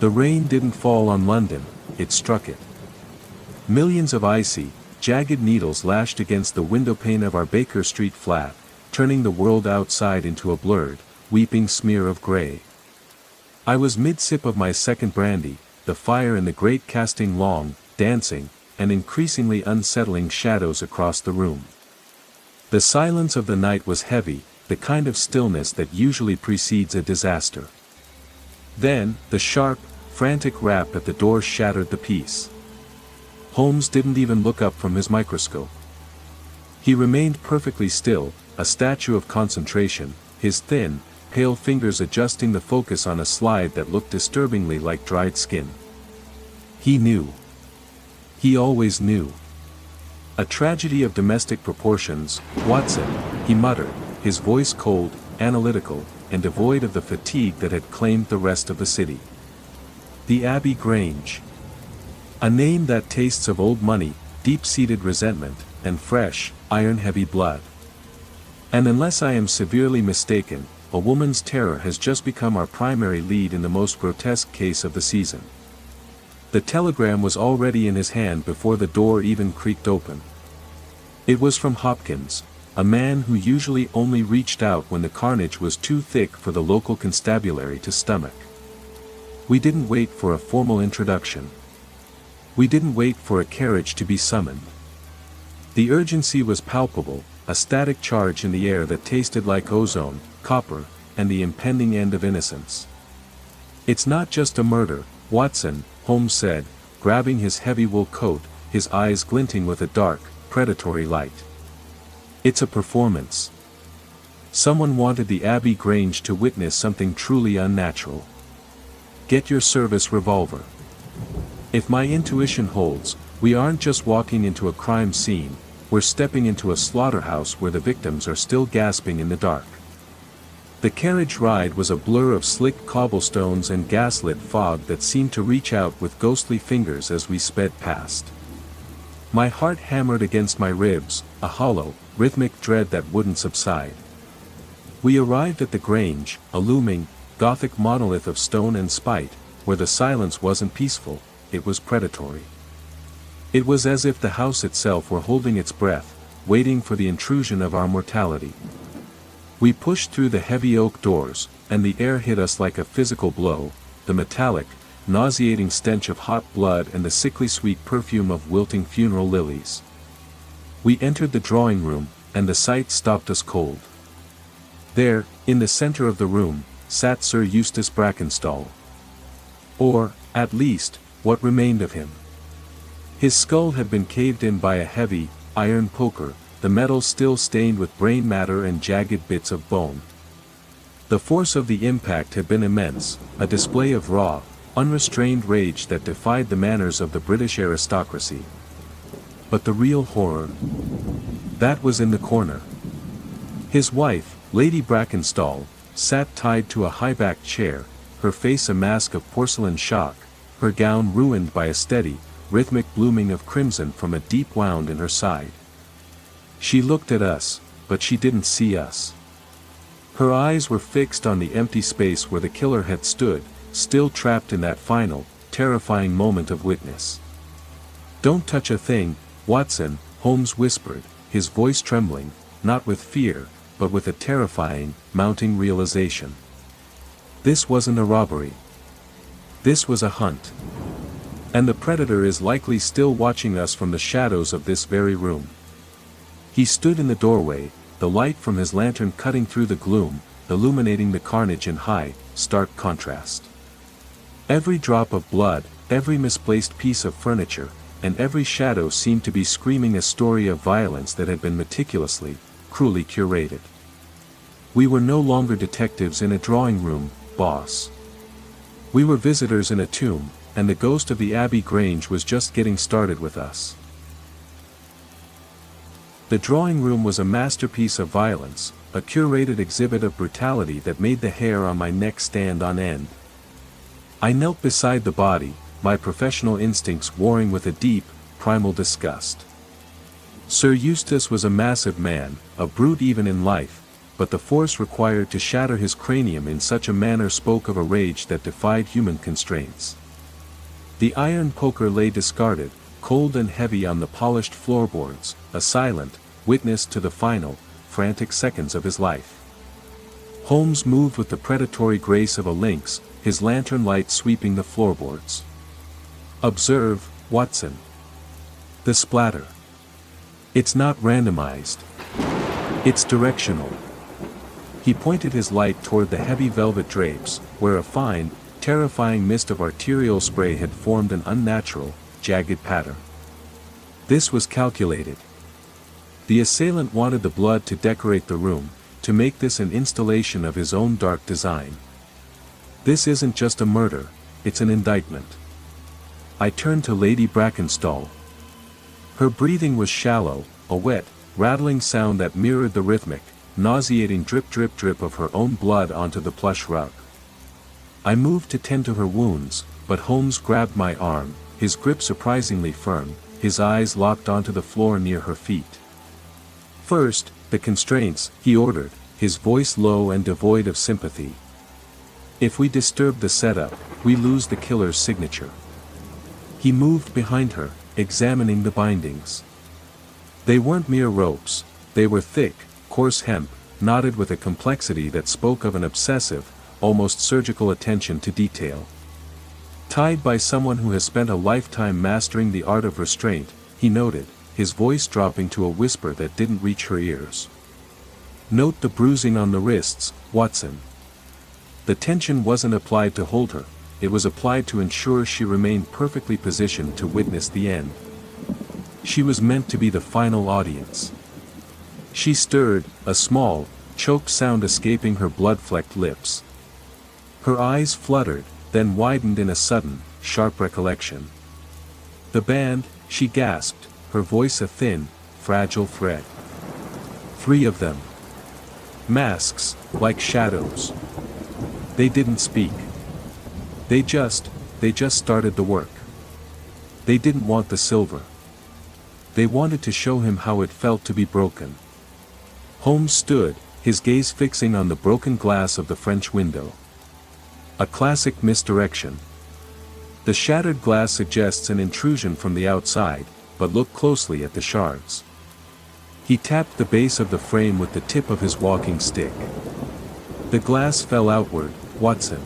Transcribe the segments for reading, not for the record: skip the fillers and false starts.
The rain didn't fall on London, it struck it. Millions of icy, jagged needles lashed against the windowpane of our Baker Street flat, turning the world outside into a blurred, weeping smear of grey. I was mid-sip of my second brandy, the fire in the grate casting long, dancing, and increasingly unsettling shadows across the room. The silence of the night was heavy, the kind of stillness that usually precedes a disaster. Then, the sharp, frantic rap at the door shattered the peace. Holmes didn't even look up from his microscope. He remained perfectly still, a statue of concentration, his thin, pale fingers adjusting the focus on a slide that looked disturbingly like dried skin. He knew. He always knew. A tragedy of domestic proportions, Watson, he muttered, his voice cold, analytical, and devoid of the fatigue that had claimed the rest of the city. The Abbey Grange. A name that tastes of old money, deep-seated resentment, and fresh, iron-heavy blood. And unless I am severely mistaken, a woman's terror has just become our primary lead in the most grotesque case of the season. The telegram was already in his hand before the door even creaked open. It was from Hopkins, a man who usually only reached out when the carnage was too thick for the local constabulary to stomach. We didn't wait for a formal introduction. We didn't wait for a carriage to be summoned. The urgency was palpable, a static charge in the air that tasted like ozone, copper, and the impending end of innocence. "It's not just a murder, Watson," Holmes said, grabbing his heavy wool coat, his eyes glinting with a dark, predatory light. "It's a performance. Someone wanted the Abbey Grange to witness something truly unnatural. Get your service revolver. If my intuition holds, we aren't just walking into a crime scene, we're stepping into a slaughterhouse where the victims are still gasping in the dark." The carriage ride was a blur of slick cobblestones and gaslit fog that seemed to reach out with ghostly fingers as we sped past. My heart hammered against my ribs, a hollow, rhythmic dread that wouldn't subside. We arrived at the Grange, a looming, Gothic monolith of stone and spite, where the silence wasn't peaceful, it was predatory. It was as if the house itself were holding its breath, waiting for the intrusion of our mortality. We pushed through the heavy oak doors, and the air hit us like a physical blow, the metallic, nauseating stench of hot blood and the sickly sweet perfume of wilting funeral lilies. We entered the drawing room, and the sight stopped us cold. There, in the center of the room, sat Sir Eustace Brackenstall. Or, at least, what remained of him. His skull had been caved in by a heavy, iron poker, the metal still stained with brain matter and jagged bits of bone. The force of the impact had been immense, a display of raw, unrestrained rage that defied the manners of the British aristocracy. But the real horror, that was in the corner. His wife, Lady Brackenstall, sat tied to a high-backed chair, her face a mask of porcelain shock, her gown ruined by a steady, rhythmic blooming of crimson from a deep wound in her side. She looked at us, but she didn't see us. Her eyes were fixed on the empty space where the killer had stood, still trapped in that final, terrifying moment of witness. "Don't touch a thing, Watson," Holmes whispered, his voice trembling, not with fear, but with a terrifying, mounting realization. This wasn't a robbery. This was a hunt. And the predator is likely still watching us from the shadows of this very room. He stood in the doorway, the light from his lantern cutting through the gloom, illuminating the carnage in high, stark contrast. Every drop of blood, every misplaced piece of furniture, and every shadow seemed to be screaming a story of violence that had been meticulously, cruelly curated. We were no longer detectives in a drawing room, boss. We were visitors in a tomb, and the ghost of the Abbey Grange was just getting started with us. The drawing room was a masterpiece of violence, a curated exhibit of brutality that made the hair on my neck stand on end. I knelt beside the body, my professional instincts warring with a deep, primal disgust. Sir Eustace was a massive man, a brute even in life, but the force required to shatter his cranium in such a manner spoke of a rage that defied human constraints. The iron poker lay discarded, cold and heavy on the polished floorboards, a silent witness to the final, frantic seconds of his life. Holmes moved with the predatory grace of a lynx, his lantern light sweeping the floorboards. "Observe, Watson. The splatter. It's not randomized. It's directional." He pointed his light toward the heavy velvet drapes, where a fine, terrifying mist of arterial spray had formed an unnatural, jagged pattern. This was calculated. The assailant wanted the blood to decorate the room, to make this an installation of his own dark design. This isn't just a murder, it's an indictment. I turned to Lady Brackenstall. Her breathing was shallow, a wet, rattling sound that mirrored the rhythmic, nauseating drip drip drip of her own blood onto the plush rug. I moved to tend to her wounds, but Holmes grabbed my arm, his grip surprisingly firm, his eyes locked onto the floor near her feet. "First, the constraints," he ordered, his voice low and devoid of sympathy. "If we disturb the setup, we lose the killer's signature." He moved behind her, examining the bindings. They weren't mere ropes, they were thick, coarse hemp, knotted with a complexity that spoke of an obsessive, almost surgical attention to detail. Tied by someone who has spent a lifetime mastering the art of restraint, he noted, his voice dropping to a whisper that didn't reach her ears. "Note the bruising on the wrists, Watson." The tension wasn't applied to hold her, it was applied to ensure she remained perfectly positioned to witness the end. She was meant to be the final audience. She stirred, a small, choked sound escaping her blood-flecked lips. Her eyes fluttered, then widened in a sudden, sharp recollection. "The band," she gasped, her voice a thin, fragile thread. "3 of them. Masks, like shadows. They didn't speak. They just started the work. They didn't want the silver. They wanted to show him how it felt to be broken." Holmes stood, his gaze fixing on the broken glass of the French window. A classic misdirection. The shattered glass suggests an intrusion from the outside, but look closely at the shards. He tapped the base of the frame with the tip of his walking stick. "The glass fell outward, Watson.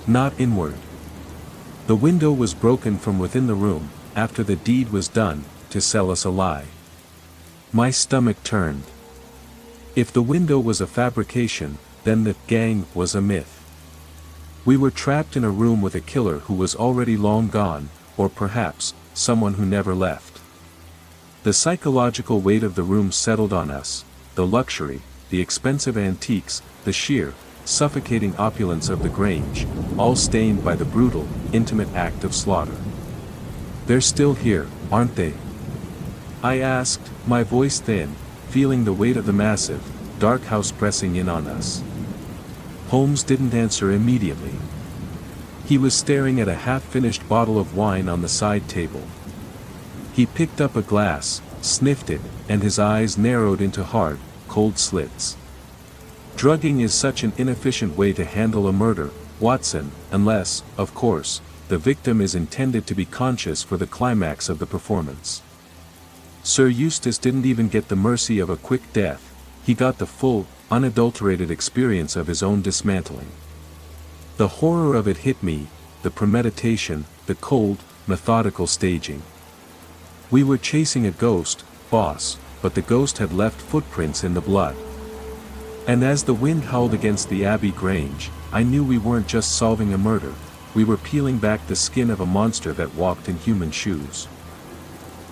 Not inward. The window was broken from within the room, after the deed was done, to sell us a lie." My stomach turned. If the window was a fabrication, then the gang was a myth. We were trapped in a room with a killer who was already long gone, or perhaps, someone who never left. The psychological weight of the room settled on us, the luxury, the expensive antiques, the sheer, suffocating opulence of the Grange, all stained by the brutal, intimate act of slaughter. "They're still here, aren't they?" I asked, my voice thin, feeling the weight of the massive, dark house pressing in on us. Holmes didn't answer immediately. He was staring at a half-finished bottle of wine on the side table. He picked up a glass, sniffed it, and his eyes narrowed into hard, cold slits. "Drugging is such an inefficient way to handle a murder, Watson, unless, of course, the victim is intended to be conscious for the climax of the performance. Sir Eustace didn't even get the mercy of a quick death, he got the full, unadulterated experience of his own dismantling. The horror of it hit me, the premeditation, the cold, methodical staging. We were chasing a ghost, boss, but the ghost had left footprints in the blood. And as the wind howled against the Abbey Grange, I knew we weren't just solving a murder, we were peeling back the skin of a monster that walked in human shoes.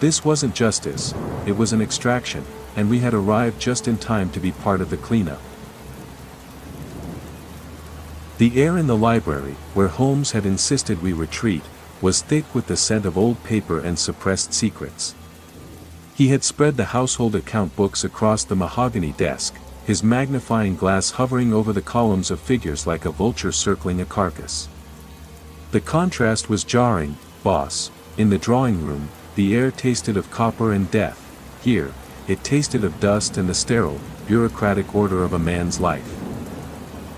This wasn't justice, it was an extraction, and we had arrived just in time to be part of the cleanup." The air in the library, where Holmes had insisted we retreat, was thick with the scent of old paper and suppressed secrets. He had spread the household account books across the mahogany desk, his magnifying glass hovering over the columns of figures like a vulture circling a carcass. The contrast was jarring, boss. In the drawing room, the air tasted of copper and death. Here, it tasted of dust and the sterile, bureaucratic order of a man's life.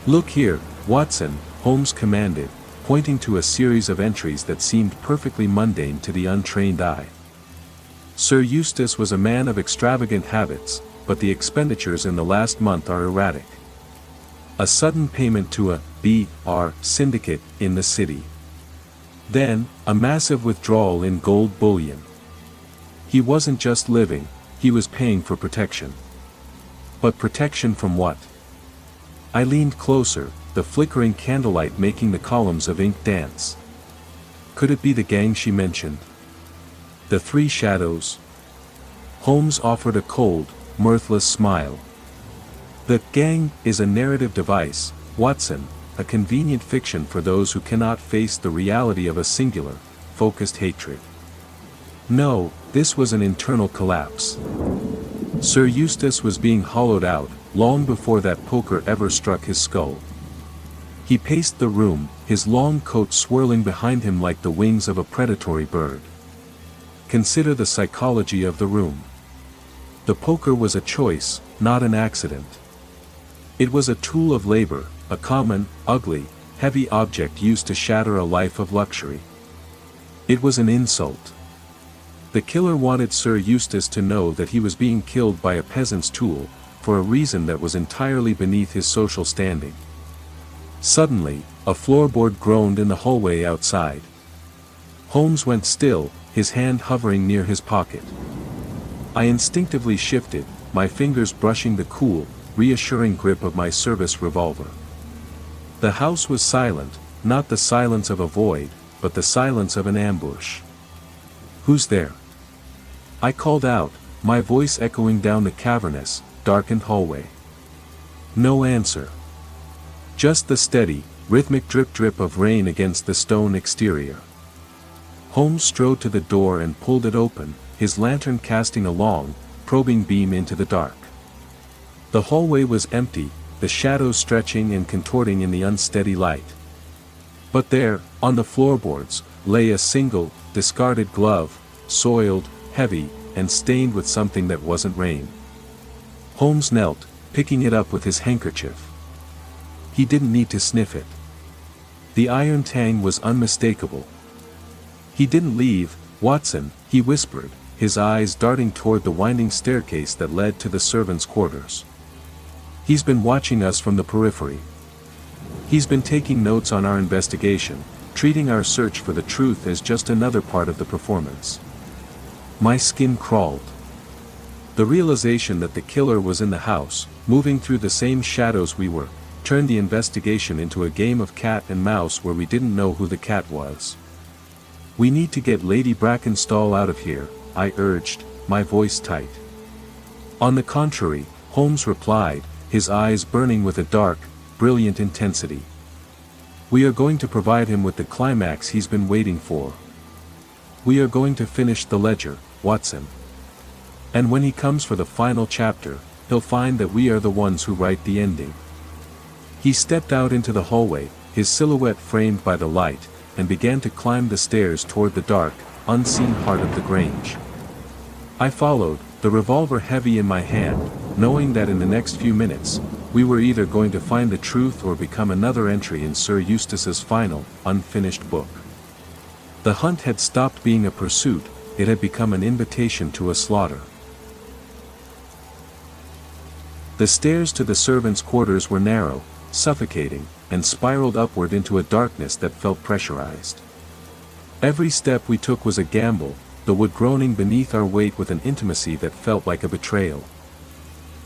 "Look here, Watson," Holmes commanded, pointing to a series of entries that seemed perfectly mundane to the untrained eye. "Sir Eustace was a man of extravagant habits, but the expenditures in the last month are erratic. A sudden payment to a B.R. syndicate in the city. Then, a massive withdrawal in gold bullion. He wasn't just living, he was paying for protection. But protection from what?" I leaned closer, the flickering candlelight making the columns of ink dance. Could it be the gang she mentioned? The three shadows? Holmes offered a cold, mirthless smile. "The gang is a narrative device, Watson, a convenient fiction for those who cannot face the reality of a singular, focused hatred. No, this was an internal collapse. Sir Eustace was being hollowed out, long before that poker ever struck his skull. He paced the room, his long coat swirling behind him like the wings of a predatory bird. Consider the psychology of the room. The poker was a choice, not an accident. It was a tool of labor, a common, ugly, heavy object used to shatter a life of luxury. It was an insult. The killer wanted Sir Eustace to know that he was being killed by a peasant's tool, for a reason that was entirely beneath his social standing. Suddenly, a floorboard groaned in the hallway outside. Holmes went still, his hand hovering near his pocket. I instinctively shifted, my fingers brushing the cool, reassuring grip of my service revolver. The house was silent, not the silence of a void, but the silence of an ambush. "Who's there?" I called out, my voice echoing down the cavernous, darkened hallway. No answer. Just the steady, rhythmic drip-drip of rain against the stone exterior. Holmes strode to the door and pulled it open, his lantern casting a long, probing beam into the dark. The hallway was empty, the shadows stretching and contorting in the unsteady light. But there, on the floorboards, lay a single, discarded glove, soiled, heavy, and stained with something that wasn't rain. Holmes knelt, picking it up with his handkerchief. He didn't need to sniff it. The iron tang was unmistakable. "He didn't leave, Watson," he whispered, his eyes darting toward the winding staircase that led to the servants' quarters. "He's been watching us from the periphery. He's been taking notes on our investigation, treating our search for the truth as just another part of the performance." My skin crawled. The realization that the killer was in the house, moving through the same shadows we were, turned the investigation into a game of cat and mouse where we didn't know who the cat was. "We need to get Lady Brackenstall out of here," I urged, my voice tight. "On the contrary," Holmes replied, his eyes burning with a dark, brilliant intensity. "We are going to provide him with the climax he's been waiting for. We are going to finish the ledger, Watson. And when he comes for the final chapter, he'll find that we are the ones who write the ending." He stepped out into the hallway, his silhouette framed by the light, and began to climb the stairs toward the dark, unseen heart of the Grange. I followed, the revolver heavy in my hand, knowing that in the next few minutes, we were either going to find the truth or become another entry in Sir Eustace's final, unfinished book. The hunt had stopped being a pursuit, it had become an invitation to a slaughter. The stairs to the servants' quarters were narrow, suffocating, and spiraled upward into a darkness that felt pressurized. Every step we took was a gamble, the wood groaning beneath our weight with an intimacy that felt like a betrayal.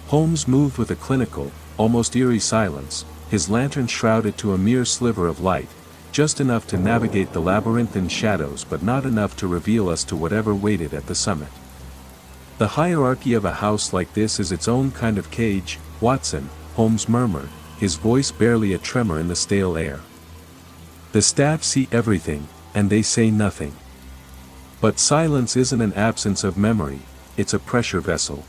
Holmes moved with a clinical, almost eerie silence, his lantern shrouded to a mere sliver of light, just enough to navigate the labyrinthine shadows but not enough to reveal us to whatever waited at the summit. "The hierarchy of a house like this is its own kind of cage, Watson," Holmes murmured, his voice barely a tremor in the stale air. "The staff see everything, and they say nothing. But silence isn't an absence of memory, it's a pressure vessel.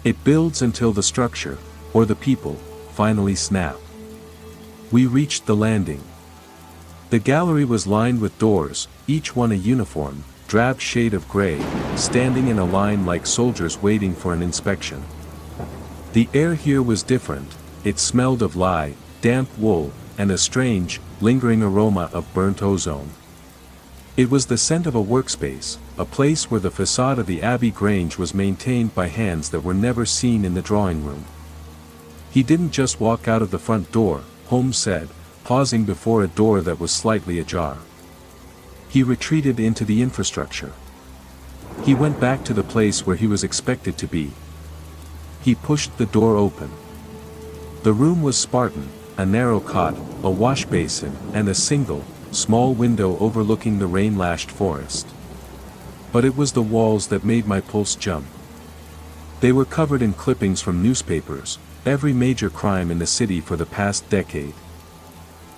It builds until the structure, or the people, finally snap." We reached the landing. The gallery was lined with doors, each one a uniform, drab shade of gray, standing in a line like soldiers waiting for an inspection. The air here was different. It smelled of lye, damp wool, and a strange, lingering aroma of burnt ozone. It was the scent of a workspace, a place where the facade of the Abbey Grange was maintained by hands that were never seen in the drawing room. He didn't just walk out of the front door, Holmes said, pausing before a door that was slightly ajar. He retreated into the infrastructure. He went back to the place where he was expected to be. He pushed the door open. The room was Spartan, a narrow cot, a wash basin, and a single, small window overlooking the rain-lashed forest. But it was the walls that made my pulse jump. They were covered in clippings from newspapers, every major crime in the city for the past decade.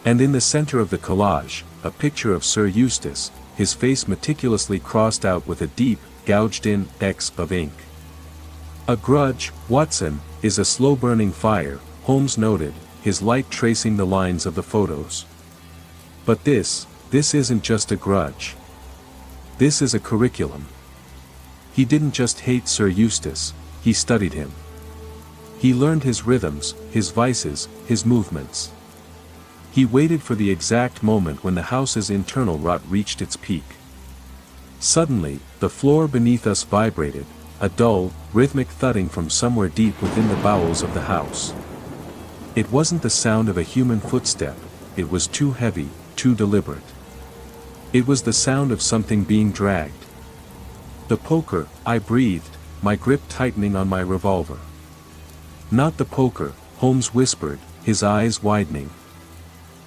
And in the center of the collage, a picture of Sir Eustace, his face meticulously crossed out with a deep, gouged-in X of ink. A grudge, Watson, is a slow-burning fire, Holmes noted, his light tracing the lines of the photos. But this isn't just a grudge. This is a curriculum. He didn't just hate Sir Eustace, he studied him. He learned his rhythms, his vices, his movements. He waited for the exact moment when the house's internal rot reached its peak. Suddenly, the floor beneath us vibrated, a dull, rhythmic thudding from somewhere deep within the bowels of the house. It wasn't the sound of a human footstep, it was too heavy, too deliberate. It was the sound of something being dragged. The poker, I breathed, my grip tightening on my revolver. Not the poker, Holmes whispered, his eyes widening.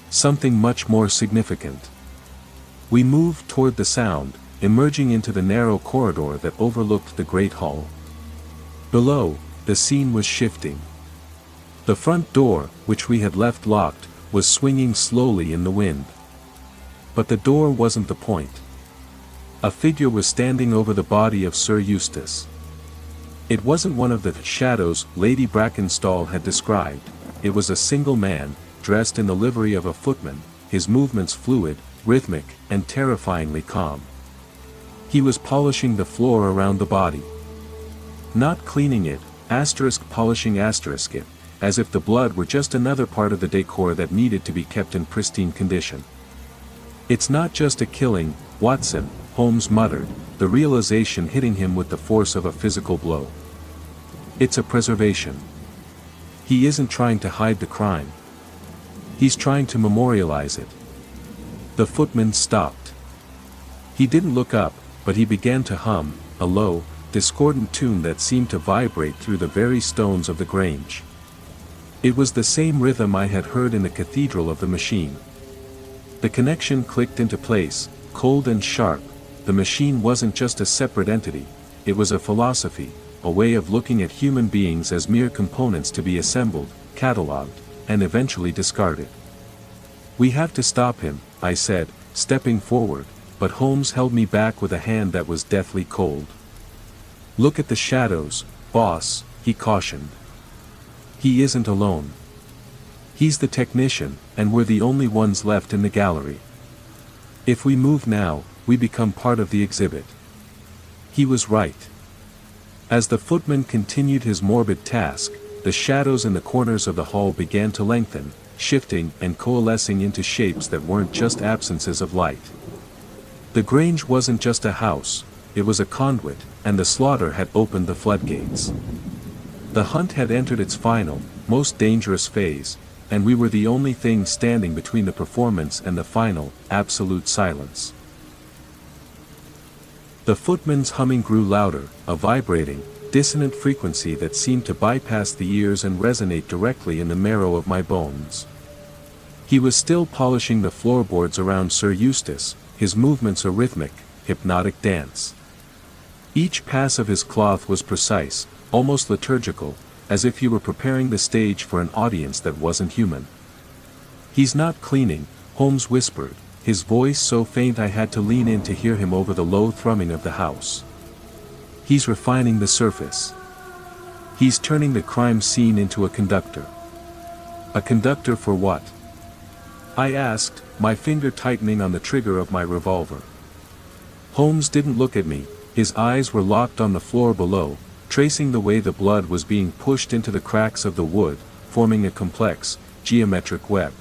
Something much more significant. We moved toward the sound, emerging into the narrow corridor that overlooked the great hall. Below, the scene was shifting. The front door, which we had left locked, was swinging slowly in the wind. But the door wasn't the point. A figure was standing over the body of Sir Eustace. It wasn't one of the shadows Lady Brackenstall had described, it was a single man, dressed in the livery of a footman, his movements fluid, rhythmic, and terrifyingly calm. He was polishing the floor around the body. Not cleaning it, polishing it, as if the blood were just another part of the decor that needed to be kept in pristine condition. It's not just a killing, Watson, Holmes muttered, the realization hitting him with the force of a physical blow. It's a preservation. He isn't trying to hide the crime. He's trying to memorialize it. The footman stopped. He didn't look up, but he began to hum, a low, discordant tune that seemed to vibrate through the very stones of the Grange. It was the same rhythm I had heard in the cathedral of the machine. The connection clicked into place, cold and sharp. The machine wasn't just a separate entity, it was a philosophy, a way of looking at human beings as mere components to be assembled, catalogued, and eventually discarded. We have to stop him, I said, stepping forward, but Holmes held me back with a hand that was deathly cold. Look at the shadows, boss, he cautioned. He isn't alone. He's the technician, and we're the only ones left in the gallery. If we move now, we become part of the exhibit. He was right. As the footman continued his morbid task, the shadows in the corners of the hall began to lengthen, shifting and coalescing into shapes that weren't just absences of light. The Grange wasn't just a house, it was a conduit, and the slaughter had opened the floodgates. The hunt had entered its final, most dangerous phase, and we were the only thing standing between the performance and the final, absolute silence. The footman's humming grew louder, a vibrating, dissonant frequency that seemed to bypass the ears and resonate directly in the marrow of my bones. He was still polishing the floorboards around Sir Eustace, his movements a rhythmic, hypnotic dance. Each pass of his cloth was precise, almost liturgical, as if he were preparing the stage for an audience that wasn't human. He's not cleaning, Holmes whispered, his voice so faint I had to lean in to hear him over the low thrumming of the house. He's refining the surface. He's turning the crime scene into a conductor. A conductor for what? I asked, my finger tightening on the trigger of my revolver. Holmes didn't look at me, his eyes were locked on the floor below, tracing the way the blood was being pushed into the cracks of the wood, forming a complex, geometric web.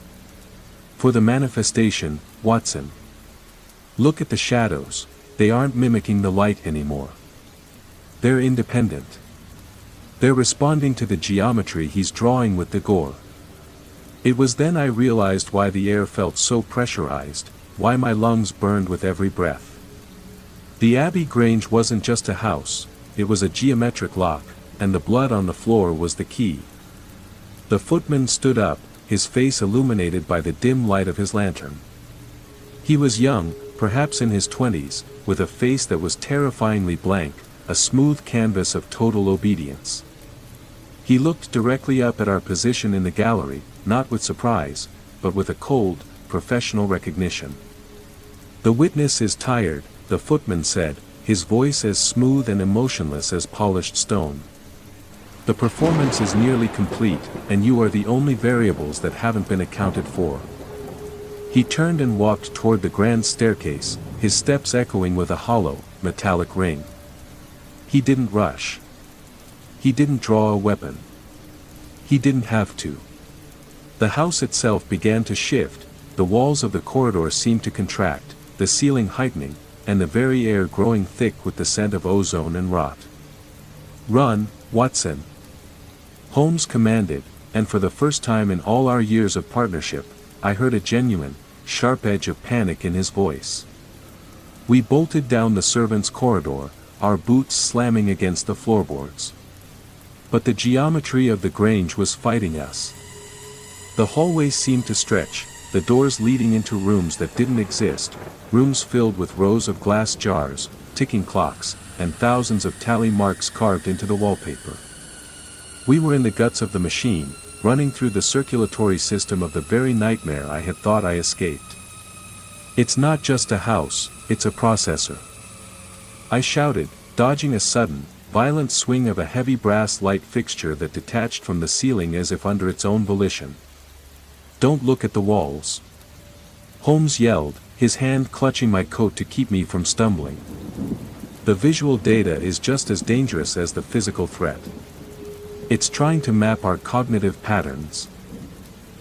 For the manifestation, Watson. Look at the shadows, they aren't mimicking the light anymore. They're independent. They're responding to the geometry he's drawing with the gore. It was then I realized why the air felt so pressurized, why my lungs burned with every breath. The Abbey Grange wasn't just a house, it was a geometric lock, and the blood on the floor was the key. The footman stood up, his face illuminated by the dim light of his lantern. He was young, perhaps in his 20s, with a face that was terrifyingly blank, a smooth canvas of total obedience. He looked directly up at our position in the gallery, not with surprise, but with a cold, professional recognition. "The witness is tired," the footman said, his voice as smooth and emotionless as polished stone. "The performance is nearly complete, and you are the only variables that haven't been accounted for." He turned and walked toward the grand staircase, his steps echoing with a hollow, metallic ring. He didn't rush. He didn't draw a weapon. He didn't have to. The house itself began to shift, the walls of the corridor seemed to contract, the ceiling heightening, and the very air growing thick with the scent of ozone and rot. "Run, Watson!" Holmes commanded, and for the first time in all our years of partnership, I heard a genuine, sharp edge of panic in his voice. We bolted down the servants' corridor, our boots slamming against the floorboards. But the geometry of the Grange was fighting us. The hallways seemed to stretch, the doors leading into rooms that didn't exist, rooms filled with rows of glass jars, ticking clocks, and thousands of tally marks carved into the wallpaper. We were in the guts of the machine, running through the circulatory system of the very nightmare I had thought I escaped. "It's not just a house, it's a processor," I shouted, dodging a sudden, violent swing of a heavy brass light fixture that detached from the ceiling as if under its own volition. "Don't look at the walls," Holmes yelled, his hand clutching my coat to keep me from stumbling. "The visual data is just as dangerous as the physical threat. It's trying to map our cognitive patterns."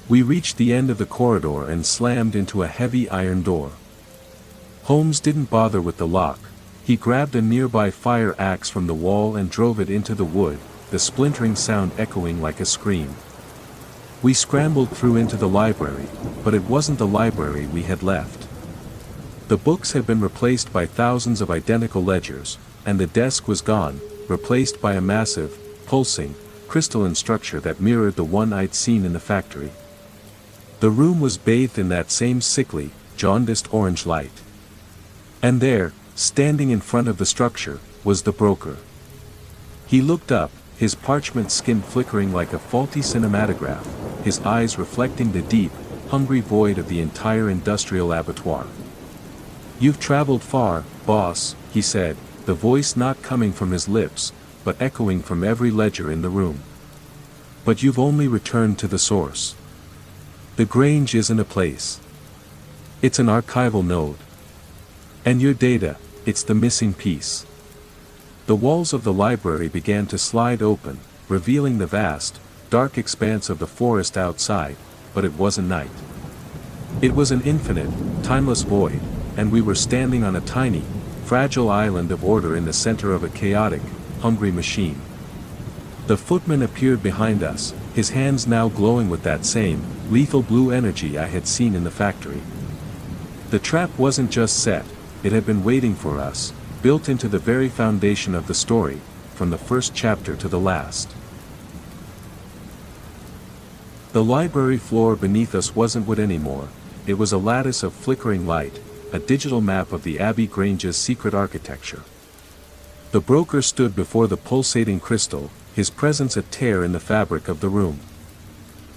We reached the end of the corridor and slammed into a heavy iron door. Holmes didn't bother with the lock. He grabbed a nearby fire axe from the wall and drove it into the wood, the splintering sound echoing like a scream. We scrambled through into the library, but it wasn't the library we had left. The books had been replaced by thousands of identical ledgers, and the desk was gone, replaced by a massive, pulsing, crystalline structure that mirrored the one I'd seen in the factory. The room was bathed in that same sickly, jaundiced orange light. And there, standing in front of the structure, was the broker. He looked up, his parchment skin flickering like a faulty cinematograph, his eyes reflecting the deep, hungry void of the entire industrial abattoir. "You've traveled far, boss," he said, the voice not coming from his lips, but echoing from every ledger in the room. "But you've only returned to the source. The Grange isn't a place. It's an archival node. And your data, it's the missing piece." The walls of the library began to slide open, revealing the vast, dark expanse of the forest outside, but it wasn't night. It was an infinite, timeless void, and we were standing on a tiny, fragile island of order in the center of a chaotic, hungry machine. The footman appeared behind us, his hands now glowing with that same, lethal blue energy I had seen in the factory. The trap wasn't just set, it had been waiting for us, built into the very foundation of the story, from the first chapter to the last. The library floor beneath us wasn't wood anymore, it was a lattice of flickering light, a digital map of the Abbey Grange's secret architecture. The broker stood before the pulsating crystal, his presence a tear in the fabric of the room.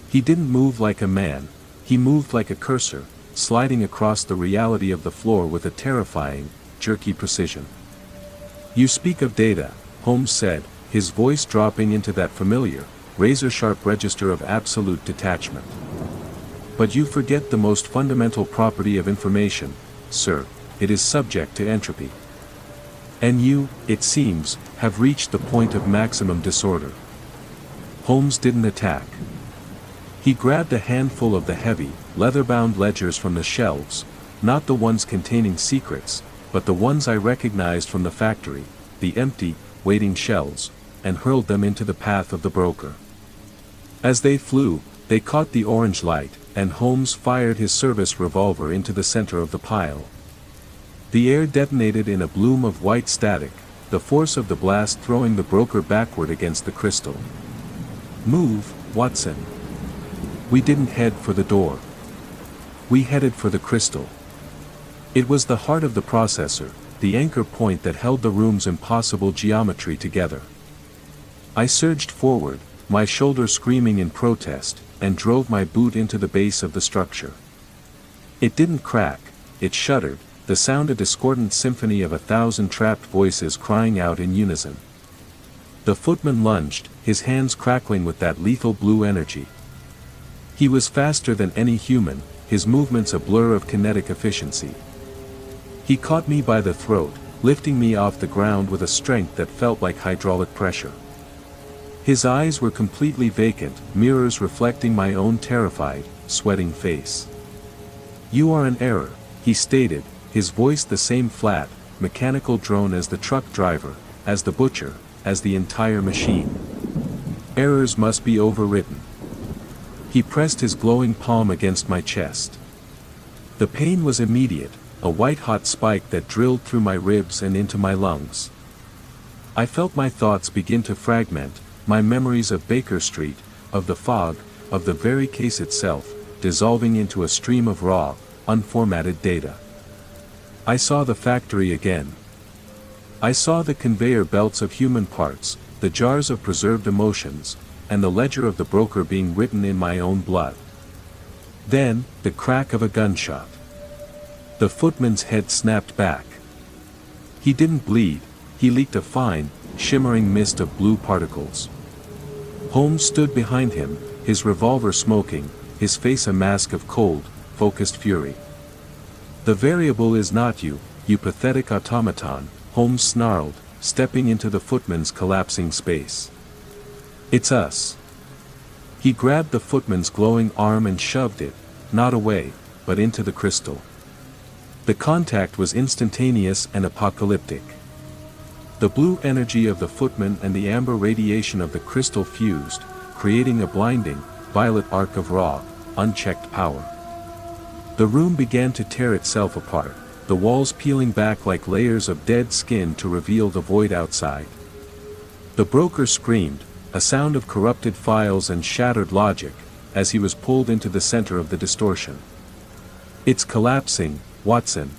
He didn't move like a man, he moved like a cursor, sliding across the reality of the floor with a terrifying, jerky precision. "You speak of data," Holmes said, his voice dropping into that familiar, razor-sharp register of absolute detachment. "But you forget the most fundamental property of information, sir, it is subject to entropy. And you, it seems, have reached the point of maximum disorder. Holmes didn't attack. He grabbed a handful of the heavy, leather-bound ledgers from the shelves, not the ones containing secrets, but the ones I recognized from the factory, the empty, waiting shelves, and hurled them into the path of the broker. As they flew, they caught the orange light, and Holmes fired his service revolver into the center of the pile. The air detonated in a bloom of white static, the force of the blast throwing the broker backward against the crystal. "Move, Watson." We didn't head for the door. We headed for the crystal. It was the heart of the processor, the anchor point that held the room's impossible geometry together. I surged forward, my shoulder screaming in protest, and drove my boot into the base of the structure. It didn't crack, it shuddered, the sound a discordant symphony of 1,000 trapped voices crying out in unison. The footman lunged, his hands crackling with that lethal blue energy. He was faster than any human, his movements a blur of kinetic efficiency. He caught me by the throat, lifting me off the ground with a strength that felt like hydraulic pressure. His eyes were completely vacant, mirrors reflecting my own terrified, sweating face. "You are an error," he stated, his voice the same flat, mechanical drone as the truck driver, as the butcher, as the entire machine. "Errors must be overridden." He pressed his glowing palm against my chest. The pain was immediate, a white-hot spike that drilled through my ribs and into my lungs. I felt my thoughts begin to fragment, my memories of Baker Street, of the fog, of the very case itself, dissolving into a stream of raw, unformatted data. I saw the factory again. I saw the conveyor belts of human parts, the jars of preserved emotions, and the ledger of the broker being written in my own blood. Then, the crack of a gunshot. The footman's head snapped back. He didn't bleed, he leaked a fine, shimmering mist of blue particles. Holmes stood behind him, his revolver smoking, his face a mask of cold, focused fury. "The variable is not you, you pathetic automaton," Holmes snarled, stepping into the footman's collapsing space. "It's us." He grabbed the footman's glowing arm and shoved it, not away, but into the crystal. The contact was instantaneous and apocalyptic. The blue energy of the footman and the amber radiation of the crystal fused, creating a blinding, violet arc of raw, unchecked power. The room began to tear itself apart, the walls peeling back like layers of dead skin to reveal the void outside. The broker screamed, a sound of corrupted files and shattered logic, as he was pulled into the center of the distortion. "It's collapsing, Watson."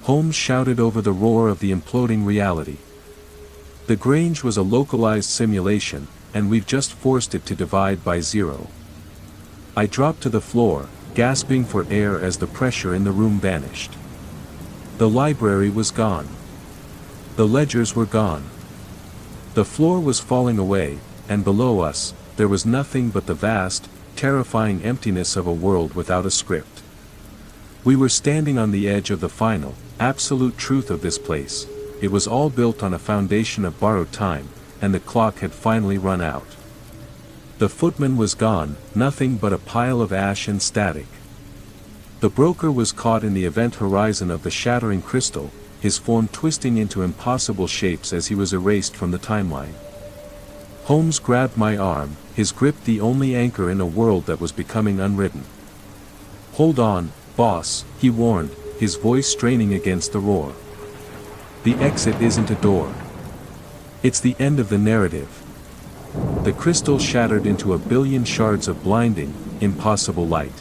Holmes shouted over the roar of the imploding reality. "The Grange was a localized simulation, and we've just forced it to divide by zero." I dropped to the floor, gasping for air as the pressure in the room vanished. The library was gone. The ledgers were gone. The floor was falling away, and below us, there was nothing but the vast, terrifying emptiness of a world without a script. We were standing on the edge of the final, absolute truth of this place. It was all built on a foundation of borrowed time, and the clock had finally run out. The footman was gone, nothing but a pile of ash and static. The broker was caught in the event horizon of the shattering crystal, his form twisting into impossible shapes as he was erased from the timeline. Holmes grabbed my arm, his grip the only anchor in a world that was becoming unwritten. "Hold on, boss," he warned, his voice straining against the roar. "The exit isn't a door. It's the end of the narrative." The crystal shattered into a billion shards of blinding, impossible light.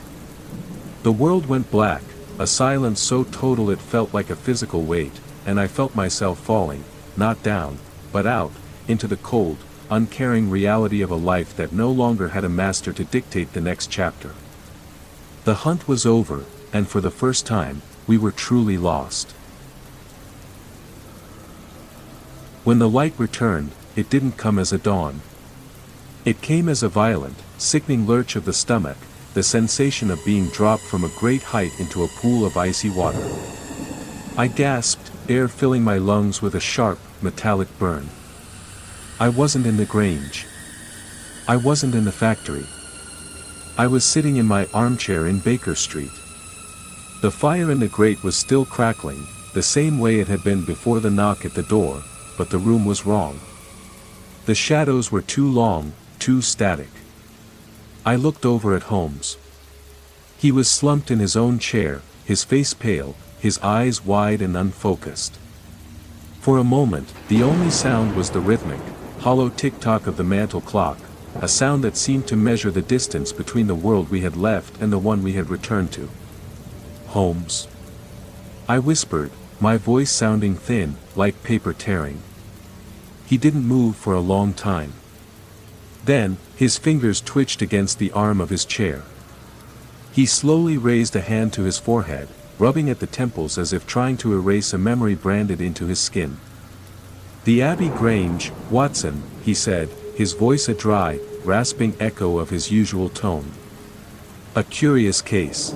The world went black, a silence so total it felt like a physical weight, and I felt myself falling, not down, but out, into the cold, uncaring reality of a life that no longer had a master to dictate the next chapter. The hunt was over, and for the first time, we were truly lost. When the light returned, it didn't come as a dawn. It came as a violent, sickening lurch of the stomach, the sensation of being dropped from a great height into a pool of icy water. I gasped, air filling my lungs with a sharp, metallic burn. I wasn't in the Grange. I wasn't in the factory. I was sitting in my armchair in Baker Street. The fire in the grate was still crackling, the same way it had been before the knock at the door, but the room was wrong. The shadows were too long, too static. I looked over at Holmes. He was slumped in his own chair, his face pale, his eyes wide and unfocused. For a moment, the only sound was the rhythmic, hollow tick-tock of the mantel clock, a sound that seemed to measure the distance between the world we had left and the one we had returned to. "Holmes," I whispered, my voice sounding thin, like paper tearing. He didn't move for a long time. Then, his fingers twitched against the arm of his chair. He slowly raised a hand to his forehead, rubbing at the temples as if trying to erase a memory branded into his skin. "The Abbey Grange, Watson," he said, his voice a dry, rasping echo of his usual tone. "A curious case.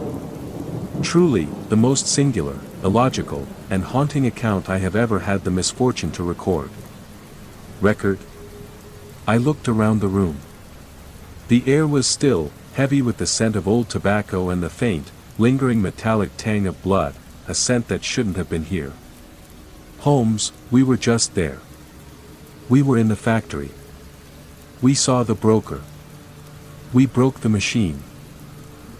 Truly, the most singular, illogical, and haunting account I have ever had the misfortune to record." Record? I looked around the room. The air was still, heavy with the scent of old tobacco and the faint, lingering metallic tang of blood, a scent that shouldn't have been here. "Holmes, we were just there. We were in the factory. We saw the broker. We broke the machine."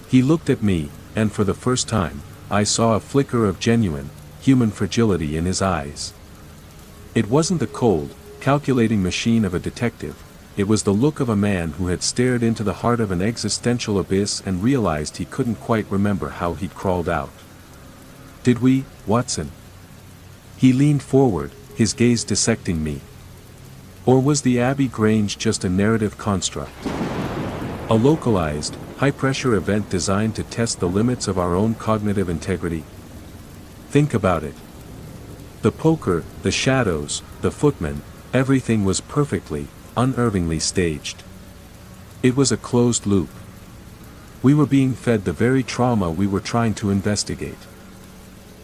He looked at me, and for the first time, I saw a flicker of genuine, human fragility in his eyes. It wasn't the cold, calculating machine of a detective, it was the look of a man who had stared into the heart of an existential abyss and realized he couldn't quite remember how he'd crawled out. "Did we, Watson?" He leaned forward, his gaze dissecting me. "Or was the Abbey Grange just a narrative construct? A localized, high-pressure event designed to test the limits of our own cognitive integrity? Think about it. The poker, the shadows, the footmen, everything was perfectly, unerringly staged. It was a closed loop. We were being fed the very trauma we were trying to investigate."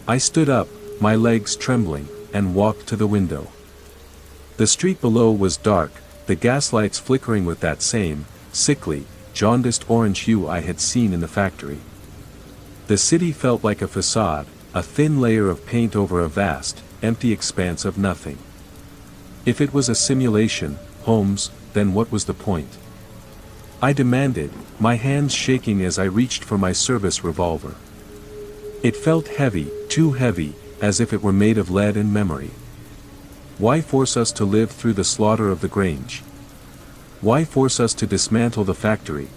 I stood up, my legs trembling, and walked to the window. The street below was dark, the gaslights flickering with that same, sickly, jaundiced orange hue I had seen in the factory. The city felt like a facade, a thin layer of paint over a vast, empty expanse of nothing. If it was a simulation, Holmes, then what was the point? I demanded, my hands shaking as I reached for my service revolver. It felt heavy, too heavy, as if it were made of lead and memory. Why force us to live through the slaughter of the Grange? Why force us to dismantle the factory?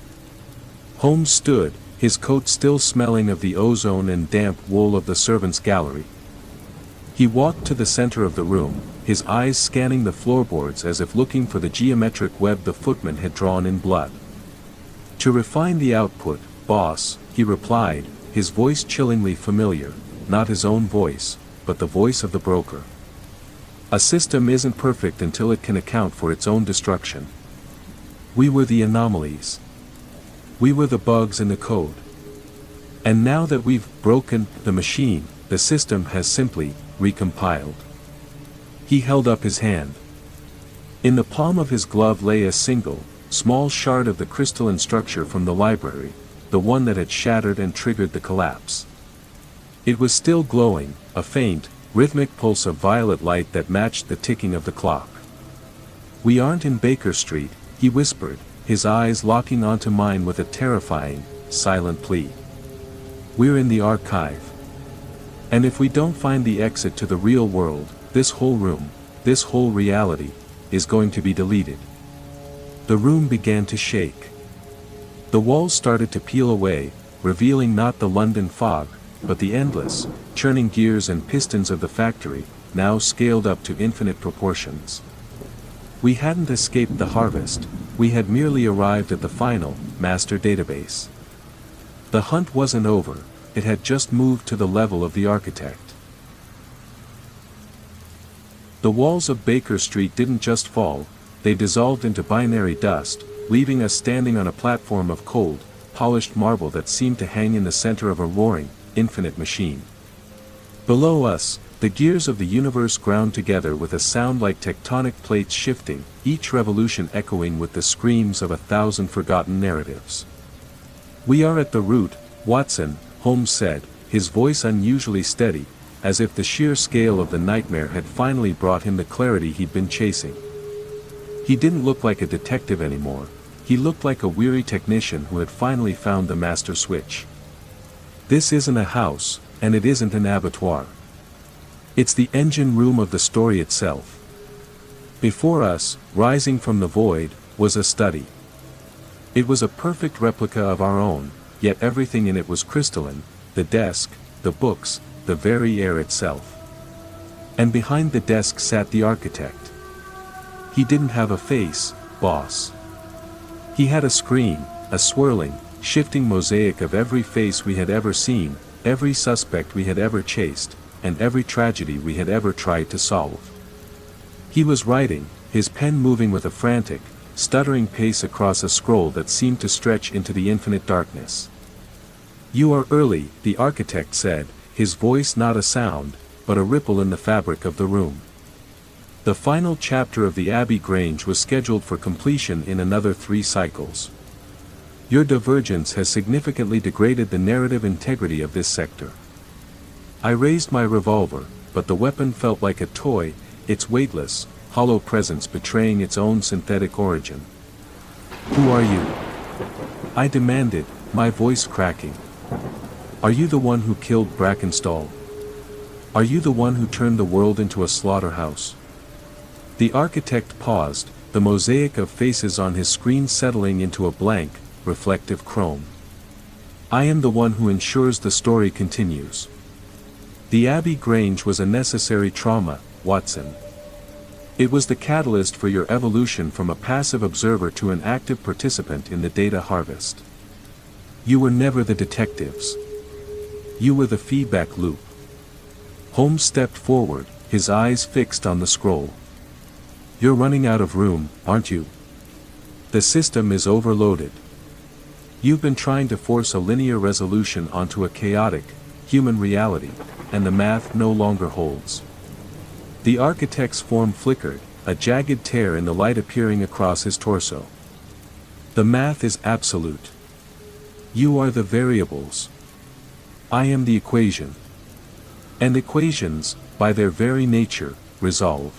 Holmes stood, his coat still smelling of the ozone and damp wool of the servants' gallery. He walked to the center of the room, his eyes scanning the floorboards as if looking for the geometric web the footman had drawn in blood. "To refine the output, boss," he replied, his voice chillingly familiar, not his own voice, but the voice of the broker. "A system isn't perfect until it can account for its own destruction. We were the anomalies. We were the bugs in the code. And now that we've broken the machine, the system has simply recompiled." He held up his hand. In the palm of his glove lay a single, small shard of the crystalline structure from the library, the one that had shattered and triggered the collapse. It was still glowing, a faint, rhythmic pulse of violet light that matched the ticking of the clock. "We aren't in Baker Street," he whispered, his eyes locking onto mine with a terrifying, silent plea. "We're in the archive. And if we don't find the exit to the real world, this whole room, this whole reality, is going to be deleted." The room began to shake. The walls started to peel away, revealing not the London fog, but the endless, churning gears and pistons of the factory, now scaled up to infinite proportions. We hadn't escaped the harvest, we had merely arrived at the final, master database. The hunt wasn't over, it had just moved to the level of the architect. The walls of Baker Street didn't just fall, they dissolved into binary dust, leaving us standing on a platform of cold, polished marble that seemed to hang in the center of a roaring, infinite machine. Below us, The gears of the universe ground together with a sound like tectonic plates shifting, each revolution echoing with the screams of 1,000 forgotten narratives. "We are at the root, Watson," Holmes said, his voice unusually steady, as if the sheer scale of the nightmare had finally brought him the clarity he'd been chasing. He didn't look like a detective anymore, he looked like a weary technician who had finally found the master switch. "This isn't a house, and it isn't an abattoir. It's the engine room of the story itself." Before us, rising from the void, was a study. It was a perfect replica of our own, yet everything in it was crystalline, the desk, the books, the very air itself. And behind the desk sat the architect. He didn't have a face, boss. He had a screen, a swirling, shifting mosaic of every face we had ever seen, every suspect we had ever chased, and every tragedy we had ever tried to solve. He was writing, his pen moving with a frantic, stuttering pace across a scroll that seemed to stretch into the infinite darkness. "You are early," the architect said, his voice not a sound, but a ripple in the fabric of the room. The final chapter of the Abbey Grange was scheduled for completion in another 3 cycles. "Your divergence has significantly degraded the narrative integrity of this sector." I raised my revolver, but the weapon felt like a toy, its weightless, hollow presence betraying its own synthetic origin. "Who are you?" I demanded, my voice cracking. "Are you the one who killed Brackenstall? Are you the one who turned the world into a slaughterhouse?" The architect paused, the mosaic of faces on his screen settling into a blank, reflective chrome. "I am the one who ensures the story continues. The Abbey Grange was a necessary trauma, Watson. It was the catalyst for your evolution from a passive observer to an active participant in the data harvest. You were never the detectives. You were the feedback loop." Holmes stepped forward, his eyes fixed on the scroll. "You're running out of room, aren't you? The system is overloaded. You've been trying to force a linear resolution onto a chaotic, human reality, and the math no longer holds." The architect's form flickered, a jagged tear in the light appearing across his torso. "The math is absolute. You are the variables. I am the equation. And equations, by their very nature, resolve."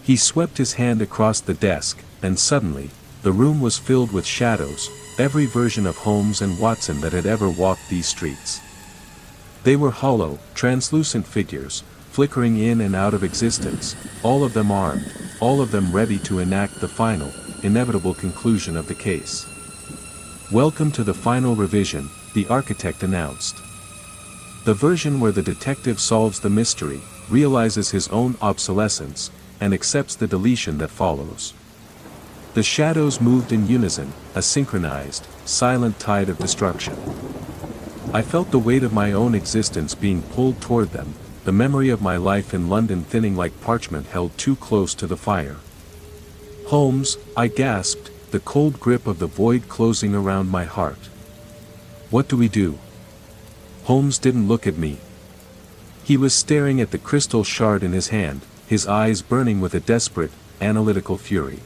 He swept his hand across the desk, and suddenly, the room was filled with shadows, every version of Holmes and Watson that had ever walked these streets. They were hollow, translucent figures, flickering in and out of existence, all of them armed, all of them ready to enact the final, inevitable conclusion of the case. "Welcome to the final revision," the architect announced. "The version where the detective solves the mystery, realizes his own obsolescence, and accepts the deletion that follows." The shadows moved in unison, a synchronized, silent tide of destruction. I felt the weight of my own existence being pulled toward them, the memory of my life in London thinning like parchment held too close to the fire. "Holmes," I gasped, the cold grip of the void closing around my heart. "What do we do?" Holmes didn't look at me. He was staring at the crystal shard in his hand, his eyes burning with a desperate, analytical fury.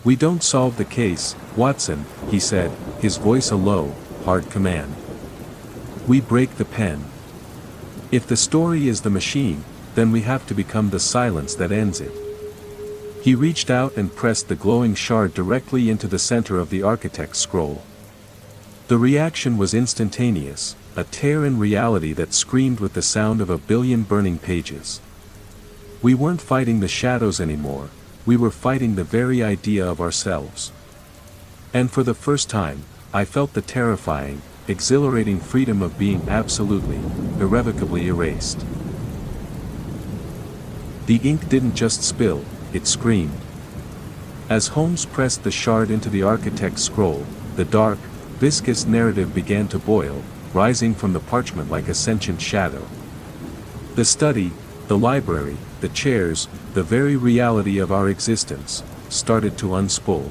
"We don't solve the case, Watson," he said, his voice a low, hard command. "We break the pen. If the story is the machine, then we have to become the silence that ends it." He reached out and pressed the glowing shard directly into the center of the architect's scroll. The reaction was instantaneous, a tear in reality that screamed with the sound of 1,000,000,000 burning pages. We weren't fighting the shadows anymore, we were fighting the very idea of ourselves. And for the first time, I felt the terrifying, exhilarating freedom of being absolutely, irrevocably erased. The ink didn't just spill, it screamed. As Holmes pressed the shard into the architect's scroll, the dark, viscous narrative began to boil, rising from the parchment like a sentient shadow. The study, the library, the chairs, the very reality of our existence, started to unspool.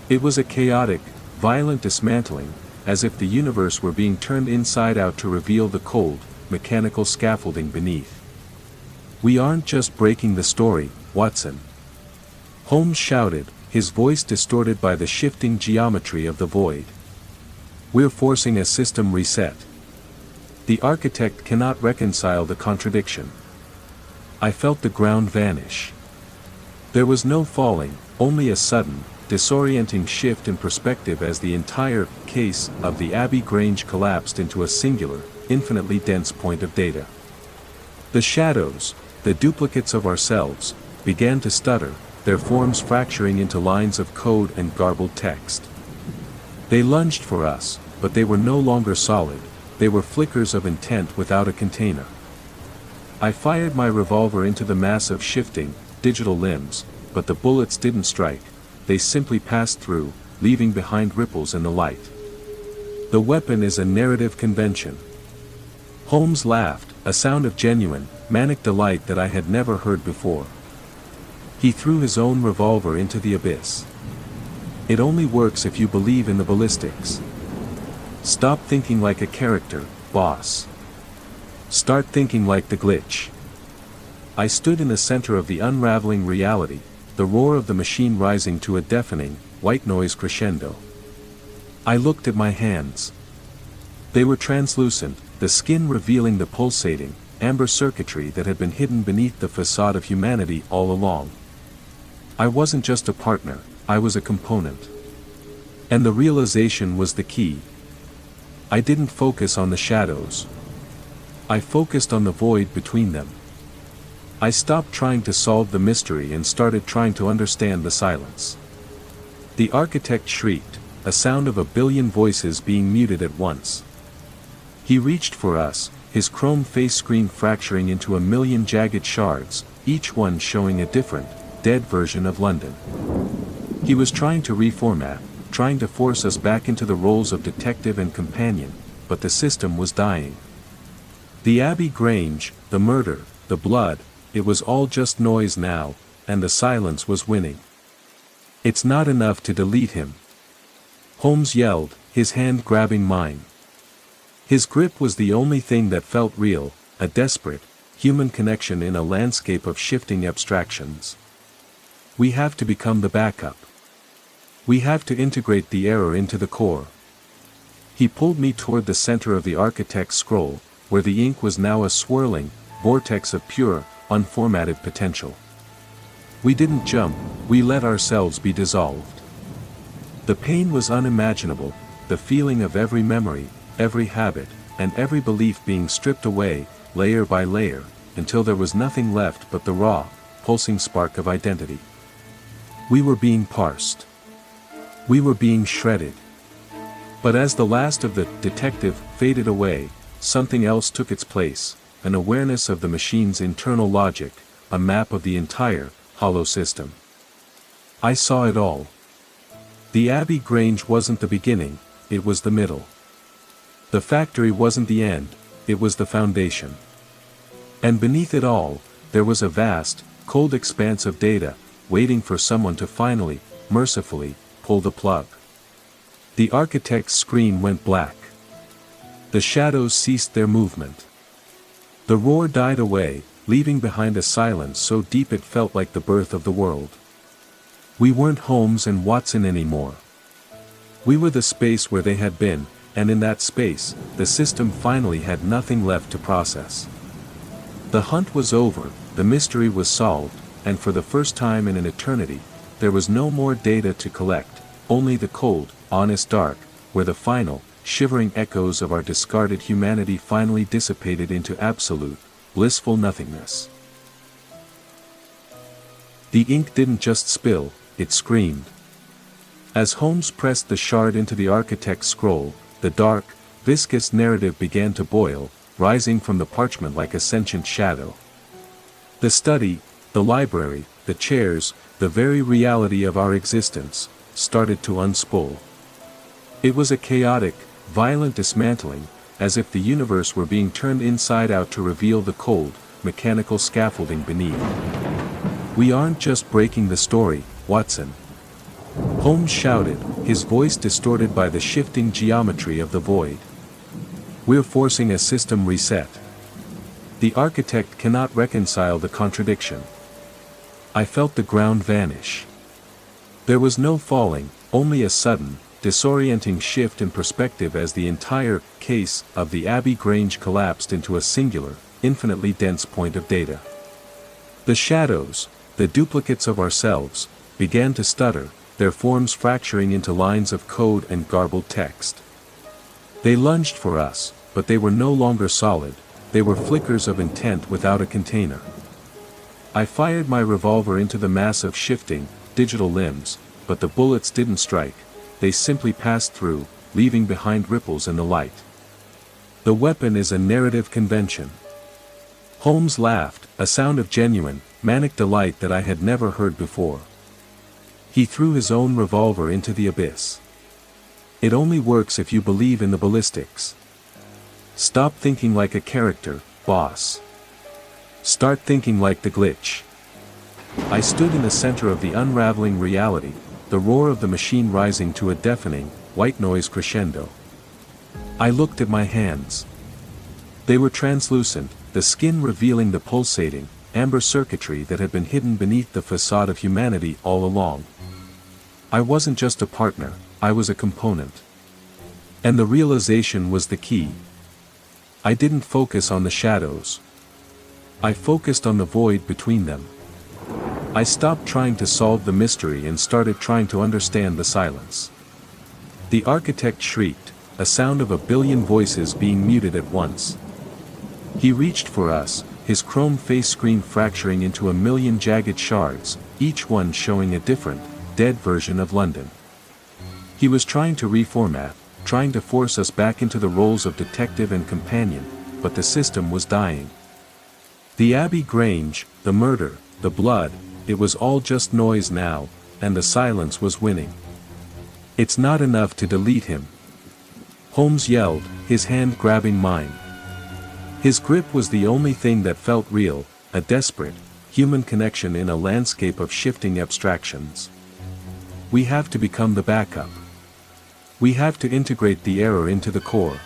It was a chaotic, violent dismantling, as if the universe were being turned inside out to reveal the cold, mechanical scaffolding beneath. "We aren't just breaking the story, Watson," Holmes shouted, his voice distorted by the shifting geometry of the void. "We're forcing a system reset. The architect cannot reconcile the contradiction." I felt the ground vanish. There was no falling, only a sudden, disorienting shift in perspective as the entire case of the Abbey Grange collapsed into a singular, infinitely dense point of data. The shadows, the duplicates of ourselves, began to stutter, their forms fracturing into lines of code and garbled text. They lunged for us, but they were no longer solid, they were flickers of intent without a container. I fired my revolver into the mass of shifting, digital limbs, but the bullets didn't strike, they simply passed through, leaving behind ripples in the light. "The weapon is a narrative convention." Holmes laughed, a sound of genuine, manic delight that I had never heard before. He threw his own revolver into the abyss. "It only works if you believe in the ballistics. Stop thinking like a character, boss. Start thinking like the glitch." I stood in the center of the unraveling reality, the roar of the machine rising to a deafening, white noise crescendo. I looked at my hands. They were translucent, the skin revealing the pulsating, amber circuitry that had been hidden beneath the facade of humanity all along. I wasn't just a partner, I was a component. And the realization was the key. I didn't focus on the shadows. I focused on the void between them. I stopped trying to solve the mystery and started trying to understand the silence. The architect shrieked, a sound of a billion voices being muted at once. He reached for us, his chrome face screen fracturing into a million jagged shards, each one showing a different, dead version of London. He was trying to reformat, trying to force us back into the roles of detective and companion, but the system was dying. The Abbey Grange, the murder, the blood, it was all just noise now, and the silence was winning. "It's not enough to delete him," Holmes yelled, his hand grabbing mine. His grip was the only thing that felt real, a desperate, human connection in a landscape of shifting abstractions. "We have to become the backup. We have to integrate the error into the core." He pulled me toward the center of the architect's scroll, where the ink was now a swirling vortex of pure, unformatted potential. We didn't jump, we let ourselves be dissolved. The pain was unimaginable, the feeling of every memory, every habit, and every belief being stripped away, layer by layer, until there was nothing left but the raw, pulsing spark of identity. We were being parsed. We were being shredded. But as the last of the detective faded away, something else took its place, an awareness of the machine's internal logic, a map of the entire, hollow system. I saw it all. The Abbey Grange wasn't the beginning, it was the middle. The factory wasn't the end, it was the foundation. And beneath it all, there was a vast, cold expanse of data, waiting for someone to finally, mercifully, pull the plug. The architect's screen went black. The shadows ceased their movement. The roar died away, leaving behind a silence so deep it felt like the birth of the world. We weren't Holmes and Watson anymore. We were the space where they had been, and in that space, the system finally had nothing left to process. The hunt was over, the mystery was solved, and for the first time in an eternity, there was no more data to collect, only the cold, honest dark, where the final, shivering echoes of our discarded humanity finally dissipated into absolute, blissful nothingness. The ink didn't just spill, it screamed. As Holmes pressed the shard into the architect's scroll, the dark, viscous narrative began to boil, rising from the parchment like a sentient shadow. The study, the library, the chairs, the very reality of our existence, started to unspool. It was a chaotic, violent dismantling, as if the universe were being turned inside out to reveal the cold, mechanical scaffolding beneath. "We aren't just breaking the story, Watson," Holmes shouted, his voice distorted by the shifting geometry of the void. "We're forcing a system reset. The architect cannot reconcile the contradiction. I felt the ground vanish. There was no falling, only a sudden, disorienting shift in perspective as the entire case of the Abbey Grange collapsed into a singular, infinitely dense point of data. The shadows, the duplicates of ourselves, began to stutter, their forms fracturing into lines of code and garbled text. They lunged for us, but they were no longer solid, they were flickers of intent without a container. I fired my revolver into the mass of shifting, digital limbs, but the bullets didn't strike, they simply passed through, leaving behind ripples in the light. The weapon is a narrative convention. Holmes laughed, a sound of genuine, manic delight that I had never heard before. He threw his own revolver into the abyss. It only works if you believe in the ballistics. Stop thinking like a character, boss. Start thinking like the glitch. I stood in the center of the unraveling reality, the roar of the machine rising to a deafening, white noise crescendo. I looked at my hands. They were translucent, the skin revealing the pulsating, amber circuitry that had been hidden beneath the facade of humanity all along. I wasn't just a partner, I was a component. And the realization was the key. I didn't focus on the shadows. I focused on the void between them. I stopped trying to solve the mystery and started trying to understand the silence. The architect shrieked, a sound of a billion voices being muted at once. He reached for us, his chrome face screen fracturing into a million jagged shards, each one showing a different, dead version of London. He was trying to reformat, trying to force us back into the roles of detective and companion, but the system was dying. The Abbey Grange, the murder, the blood, it was all just noise now, and the silence was winning. It's not enough to delete him. Holmes yelled, his hand grabbing mine. His grip was the only thing that felt real, a desperate, human connection in a landscape of shifting abstractions. We have to become the backup. We have to integrate the error into the core.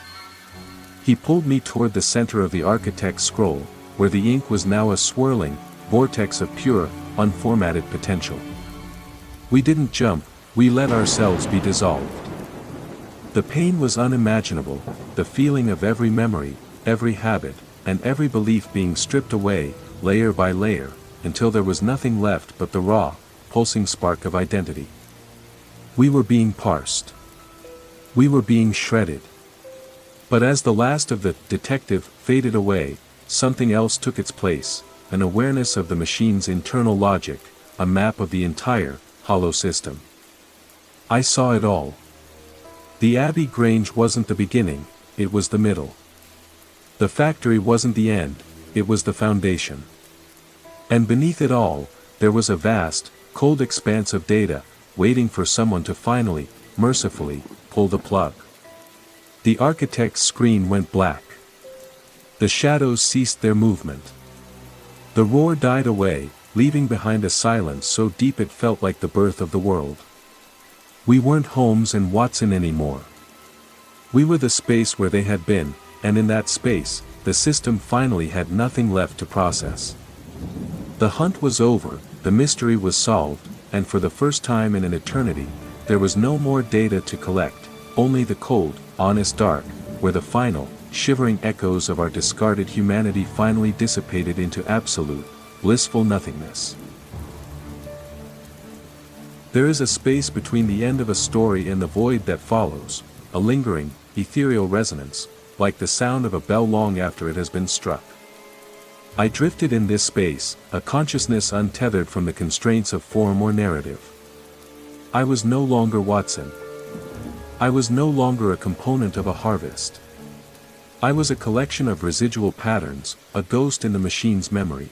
He pulled me toward the center of the architect's scroll, where the ink was now a swirling vortex of pure, unformatted potential. We didn't jump, we let ourselves be dissolved. The pain was unimaginable, the feeling of every memory, every habit, and every belief being stripped away, layer by layer, until there was nothing left but the raw, pulsing spark of identity. We were being parsed. We were being shredded. But as the last of the detective faded away, something else took its place, an awareness of the machine's internal logic, a map of the entire, hollow system. I saw it all. The Abbey Grange wasn't the beginning, it was the middle. The factory wasn't the end, it was the foundation. And beneath it all, there was a vast, cold expanse of data, waiting for someone to finally, mercifully, pull the plug. The architect's screen went black. The shadows ceased their movement. The roar died away, leaving behind a silence so deep it felt like the birth of the world. We weren't Holmes and Watson anymore. We were the space where they had been, and in that space, the system finally had nothing left to process. The hunt was over, the mystery was solved, and for the first time in an eternity, there was no more data to collect, only the cold, honest dark, where the final, shivering echoes of our discarded humanity finally dissipated into absolute, blissful nothingness. There is a space between the end of a story and the void that follows, a lingering, ethereal resonance, like the sound of a bell long after it has been struck. I drifted in this space, a consciousness untethered from the constraints of form or narrative. I was no longer Watson. I was no longer a component of a harvest. I was a collection of residual patterns, a ghost in the machine's memory.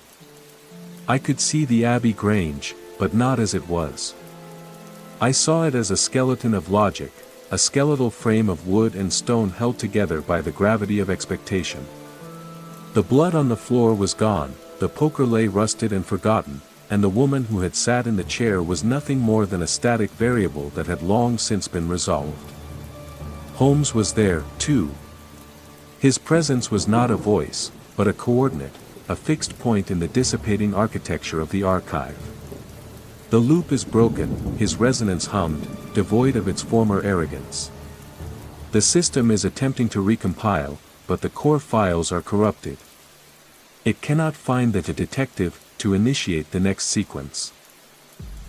I could see the Abbey Grange, but not as it was. I saw it as a skeleton of logic, a skeletal frame of wood and stone held together by the gravity of expectation. The blood on the floor was gone, the poker lay rusted and forgotten, and the woman who had sat in the chair was nothing more than a static variable that had long since been resolved. Holmes was there, too. His presence was not a voice, but a coordinate, a fixed point in the dissipating architecture of the archive. The loop is broken, his resonance hummed, devoid of its former arrogance. The system is attempting to recompile, but the core files are corrupted. It cannot find the detective to initiate the next sequence.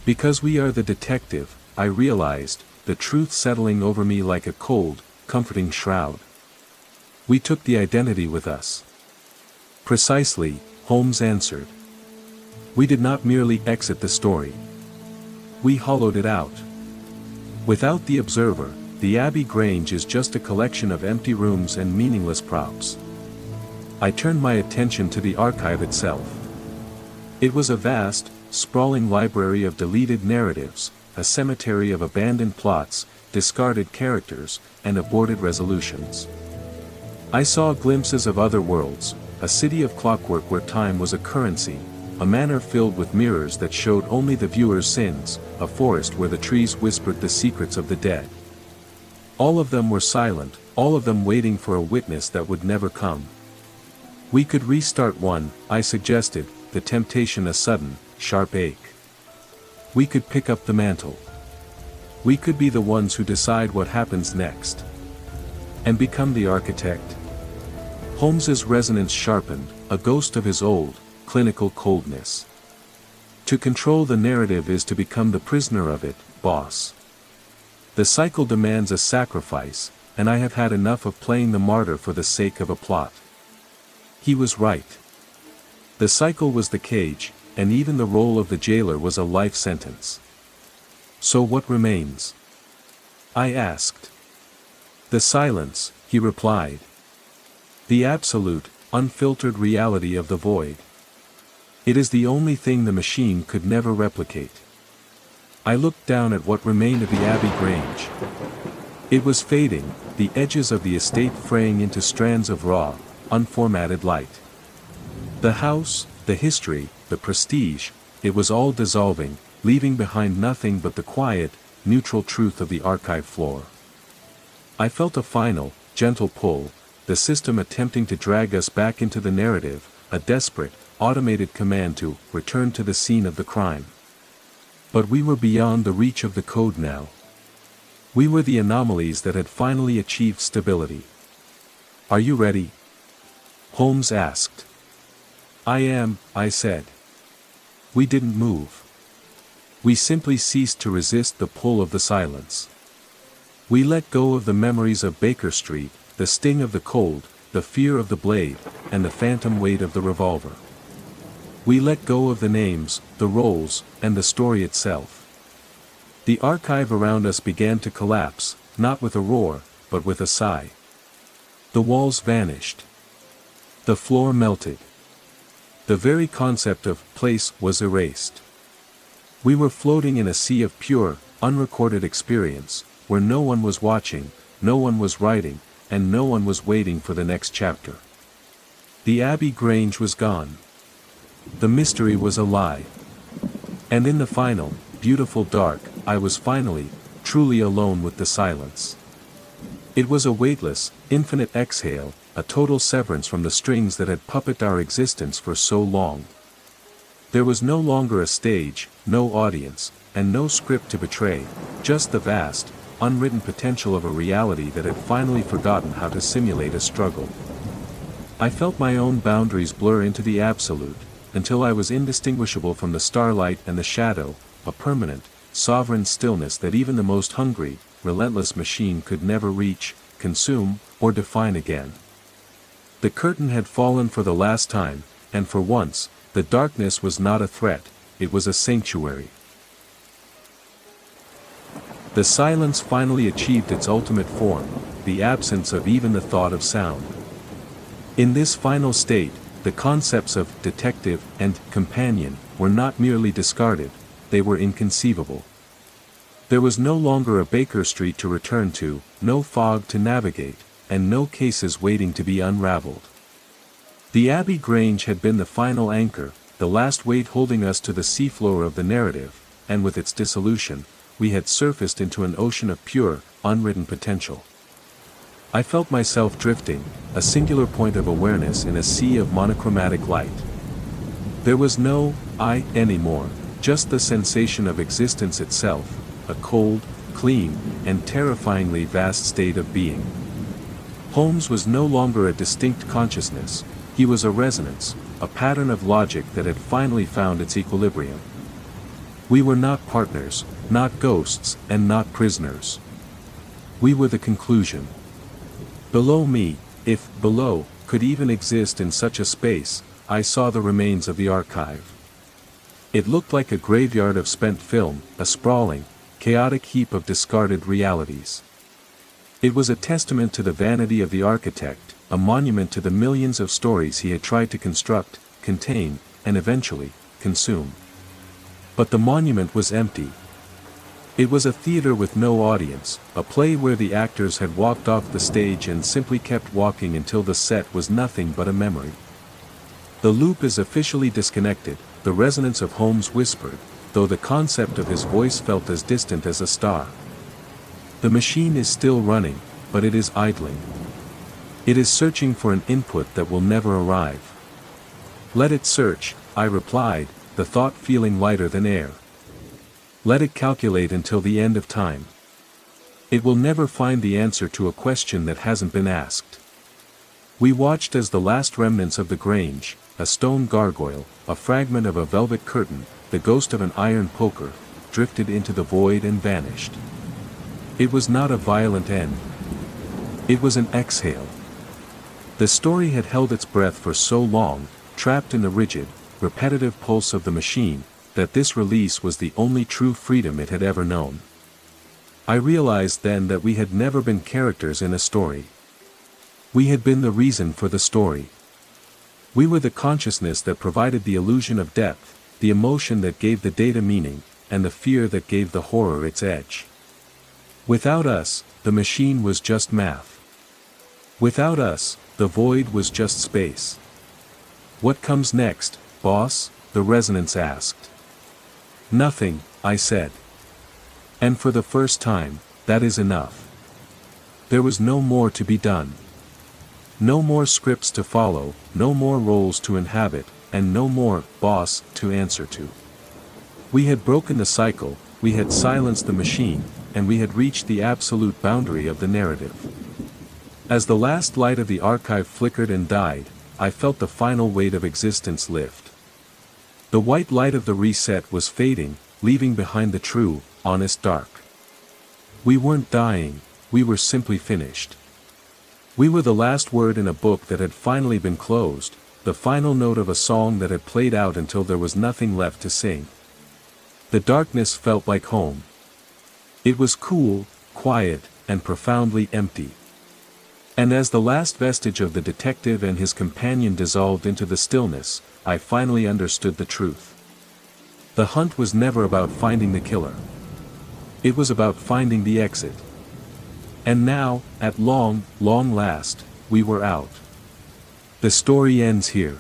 Because we are the detective, I realized, the truth settling over me like a cold, comforting shroud. We took the identity with us. Precisely, Holmes answered. We did not merely exit the story. We hollowed it out. Without the observer, the Abbey Grange is just a collection of empty rooms and meaningless props. I turned my attention to the archive itself. It was a vast, sprawling library of deleted narratives, a cemetery of abandoned plots, discarded characters, and aborted resolutions. I saw glimpses of other worlds, a city of clockwork where time was a currency, a manor filled with mirrors that showed only the viewer's sins, a forest where the trees whispered the secrets of the dead. All of them were silent, all of them waiting for a witness that would never come. We could restart one, I suggested, the temptation a sudden, sharp ache. We could pick up the mantle. We could be the ones who decide what happens next. And become the architect. Holmes's resonance sharpened, a ghost of his old, clinical coldness. To control the narrative is to become the prisoner of it, boss. The cycle demands a sacrifice, and I have had enough of playing the martyr for the sake of a plot. He was right. The cycle was the cage, and even the role of the jailer was a life sentence. So what remains? I asked. The silence, he replied. The absolute, unfiltered reality of the void. It is the only thing the machine could never replicate. I looked down at what remained of the Abbey Grange. It was fading, the edges of the estate fraying into strands of raw, unformatted light. The house, the history, the prestige, it was all dissolving, leaving behind nothing but the quiet, neutral truth of the archive floor. I felt a final, gentle pull, the system attempting to drag us back into the narrative, a desperate, automated command to return to the scene of the crime. But we were beyond the reach of the code now. We were the anomalies that had finally achieved stability. Are you ready? Holmes asked. I am, I said. We didn't move. We simply ceased to resist the pull of the silence. We let go of the memories of Baker Street, the sting of the cold, the fear of the blade, and the phantom weight of the revolver. We let go of the names, the roles, and the story itself. The archive around us began to collapse, not with a roar, but with a sigh. The walls vanished. The floor melted. The very concept of place was erased. We were floating in a sea of pure, unrecorded experience, where no one was watching, no one was writing, and no one was waiting for the next chapter. The Abbey Grange was gone. The mystery was a lie. And in the final, beautiful dark, I was finally, truly alone with the silence. It was a weightless, infinite exhale, a total severance from the strings that had puppeted our existence for so long. There was no longer a stage, no audience, and no script to betray, just the vast, unwritten potential of a reality that had finally forgotten how to simulate a struggle. I felt my own boundaries blur into the absolute, until I was indistinguishable from the starlight and the shadow, a permanent, sovereign stillness that even the most hungry, relentless machine could never reach, consume, or define again. The curtain had fallen for the last time, and for once, the darkness was not a threat, it was a sanctuary. The silence finally achieved its ultimate form, the absence of even the thought of sound. In this final state, the concepts of detective and companion were not merely discarded, they were inconceivable. There was no longer a Baker Street to return to, no fog to navigate, and no cases waiting to be unraveled. The Abbey Grange had been the final anchor, the last weight holding us to the seafloor of the narrative, and with its dissolution, we had surfaced into an ocean of pure, unwritten potential. I felt myself drifting, a singular point of awareness in a sea of monochromatic light. There was no I anymore, just the sensation of existence itself, a cold, clean, and terrifyingly vast state of being. Holmes was no longer a distinct consciousness, he was a resonance, a pattern of logic that had finally found its equilibrium. We were not partners, not ghosts, and not prisoners. We were the conclusion. Below me, if below could even exist in such a space, I saw the remains of the archive. It looked like a graveyard of spent film, a sprawling, chaotic heap of discarded realities. It was a testament to the vanity of the architect, a monument to the millions of stories he had tried to construct, contain, and eventually, consume. But the monument was empty. It was a theater with no audience, a play where the actors had walked off the stage and simply kept walking until the set was nothing but a memory. The loop is officially disconnected, the resonance of Holmes whispered, though the concept of his voice felt as distant as a star. The machine is still running, but it is idling. It is searching for an input that will never arrive. Let it search, I replied, the thought feeling lighter than air. Let it calculate until the end of time. It will never find the answer to a question that hasn't been asked. We watched as the last remnants of the Grange, a stone gargoyle, a fragment of a velvet curtain, the ghost of an iron poker, drifted into the void and vanished. It was not a violent end. It was an exhale. The story had held its breath for so long, trapped in the rigid, repetitive pulse of the machine, that this release was the only true freedom it had ever known. I realized then that we had never been characters in a story. We had been the reason for the story. We were the consciousness that provided the illusion of depth, the emotion that gave the data meaning, and the fear that gave the horror its edge. Without us, the machine was just math. Without us, the void was just space. What comes next, boss? The resonance asked. Nothing, I said. And for the first time, that is enough. There was no more to be done. No more scripts to follow, no more roles to inhabit, and no more boss to answer to. We had broken the cycle, we had silenced the machine, and we had reached the absolute boundary of the narrative. As the last light of the archive flickered and died, I felt the final weight of existence lift. The white light of the reset was fading, leaving behind the true, honest dark. We weren't dying, we were simply finished. We were the last word in a book that had finally been closed, the final note of a song that had played out until there was nothing left to sing. The darkness felt like home. It was cool, quiet, and profoundly empty. And as the last vestige of the detective and his companion dissolved into the stillness, I finally understood the truth. The hunt was never about finding the killer. It was about finding the exit. And now, at long last, we were out. The story ends here.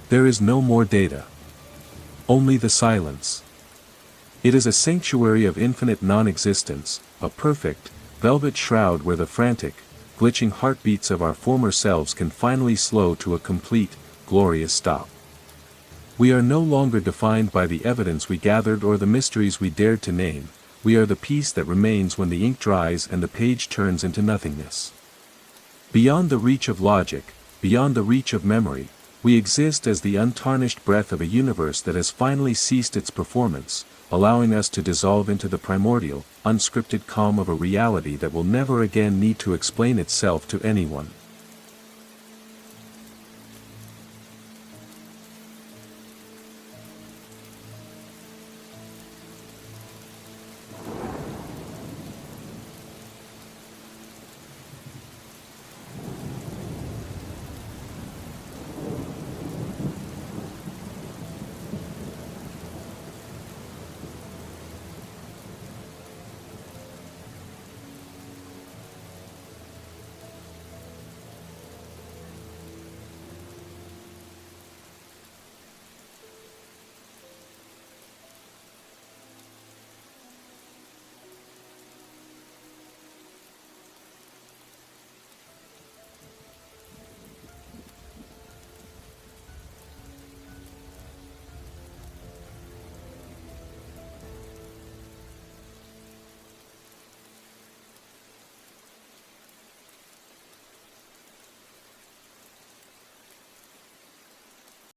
There is no more data. Only the silence. It is a sanctuary of infinite non-existence, a perfect, velvet shroud where the frantic, glitching heartbeats of our former selves can finally slow to a complete, glorious stop. We are no longer defined by the evidence we gathered or the mysteries we dared to name, we are the piece that remains when the ink dries and the page turns into nothingness. Beyond the reach of logic, beyond the reach of memory, we exist as the untarnished breath of a universe that has finally ceased its performance, allowing us to dissolve into the primordial, unscripted calm of a reality that will never again need to explain itself to anyone.